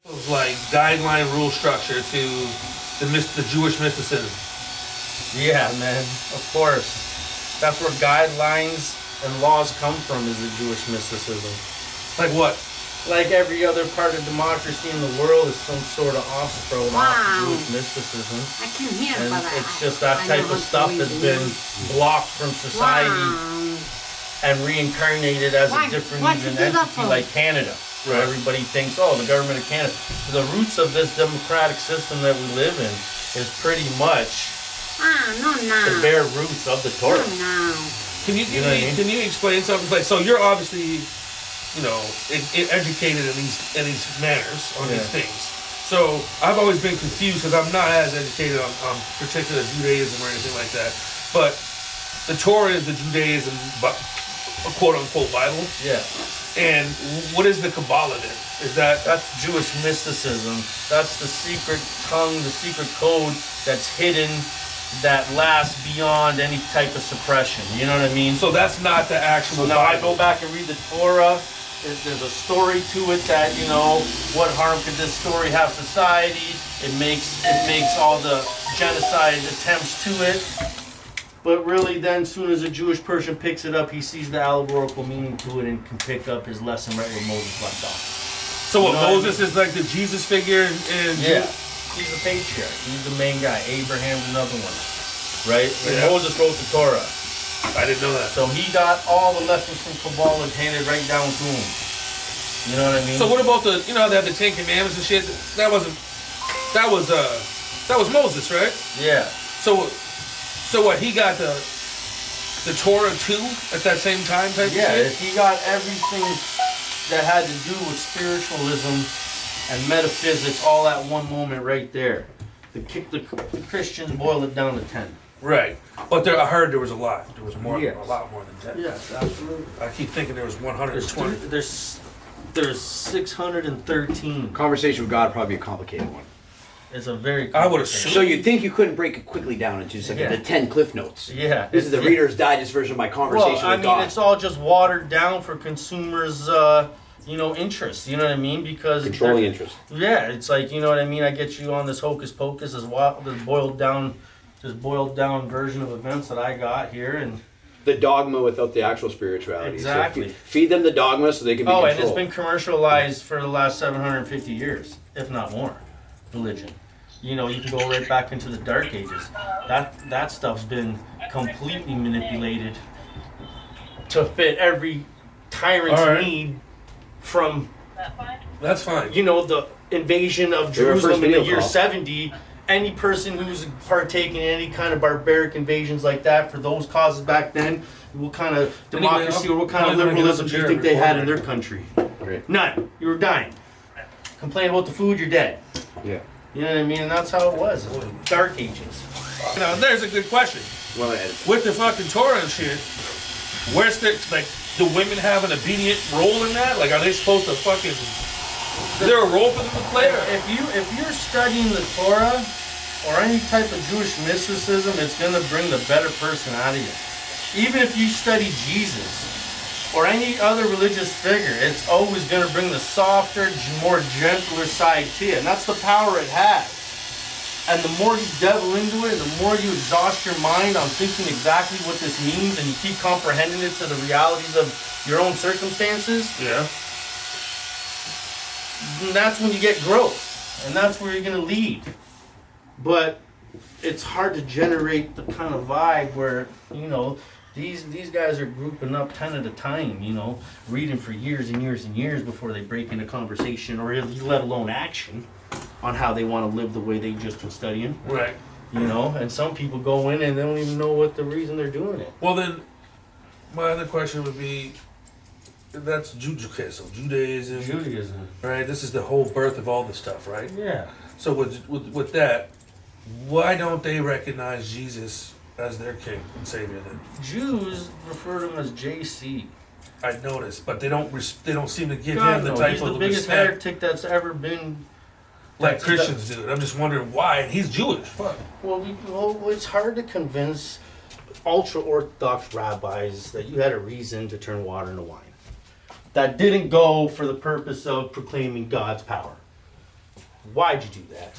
Of like guideline rule structure to the Jewish mysticism. Yeah, man, of course. That's where guidelines and laws come from, is the Jewish mysticism. Like what? Like every other part of democracy in the world is some sort of offspring Wow. of Jewish mysticism. I can hear And about that. it's just that I type know of stuff what has you been mean. blocked from society Wow. and reincarnated as Why- a different why'd you even do that entity for? like Canada. Where Right. everybody thinks, oh, the government of Canada. The roots of this democratic system that we live in is pretty much No, the no. bare roots of the No, Torah. no. Can you give You know what I me? mean? Can you explain something? Like, so you're obviously, educated in these manners on Yeah. these things. So I've always been confused because I'm not as educated on particular Judaism or anything like that. But the Torah is the Judaism, a quote unquote Bible. Yeah. And what is the Kabbalah then? Is that That's Jewish mysticism. That's the secret tongue, the secret code that's hidden, that lasts beyond any type of suppression. You know what I mean? so? That's not the actual. So now I Bible. go back and read the Torah. There's a story to it that, what harm could this story have society? It makes all the genocide attempts to it. But really, then, soon as a Jewish person picks it up, he sees the allegorical meaning to it and can pick up his lesson right where Moses left off. So what, You know what I Moses is like the Jesus figure, and Yeah, he's the patriarch. He's the main guy. Abraham's another one, right? And Yeah. Moses wrote the Torah, I didn't know that. so he got all the lessons from Kabbalah handed right down to him. You know what I mean? So what about they have the Ten Commandments and shit? That was Moses, right? Yeah. So what? He got the Torah too at that same time type Yeah, of shit. he got everything that had to do with spiritualism and metaphysics all at one moment right there. The Christians boil it down to 10. Right. But I heard there was a lot. There was more, Yes. a lot more than 10. Yes, absolutely. I keep thinking there was There's 120. there's 613. Conversation with God would probably be a complicated one. It's a very I would complicated- assume. So you'd think you couldn't break it quickly down into just like Yeah. the 10 cliff notes. Yeah. This is the Reader's Digest version of my conversation Well, I with mean, God. it's all just watered down for consumers' interest. You know what I mean? Because Controlling interest. Yeah, it's like, you know what I mean. I get you on this hocus pocus, this boiled down version of events that I got here, and The dogma without the actual spirituality. Exactly. So feed them the dogma so they can be and controlled. it's been commercialized for the last 750 years, if not more. Religion. You can go right back into the Dark Ages. That stuff's been completely manipulated to fit every tyrant's All right. need. From That's fine. the invasion of They were first Jerusalem in the video year call. 70, any person who's partaking in any kind of barbaric invasions like that for those causes back then, what kind of democracy or what kind of liberalism do you think they had in their country? Right. None. You were dying. Complain about the food, you're dead. Yeah. You know what I mean? And that's how it was. Dark Ages. Now there's a good question. Well, With the fucking Torah and shit, where's do women have an obedient role in that? Like, are they supposed to fucking? Is there a role for them to play? Or? If you're studying the Torah or any type of Jewish mysticism, it's gonna bring the better person out of you. Even if you study Jesus or any other religious figure, it's always gonna bring the softer, more gentler side to you, and that's the power it has. And the more you delve into it, and the more you exhaust your mind on thinking exactly what this means, and you keep comprehending it to the realities of your own circumstances, Yeah. that's when you get growth, and that's where you're going to lead. But it's hard to generate the kind of vibe where these guys are grouping up 10 at a time, reading for years and years and years before they break into conversation or let alone action on how they want to live the way they just been studying. Right. And some people go in and they don't even know what the reason they're doing it. Well then, my other question would be, that's Judaism. Judaism. Right. This is the whole birth of all this stuff, right? Yeah. So with that, why don't they recognize Jesus as their king and savior then? Jews refer to him as JC. I noticed, but they don't seem to give God, him the no, type he's of the biggest respect heretic that's ever been. like Christians do. I'm just wondering why. And he's Jewish. Fuck. Well, it's hard to convince ultra-Orthodox rabbis that you had a reason to turn water into wine. That didn't go for the purpose of proclaiming God's power. Why'd you do that?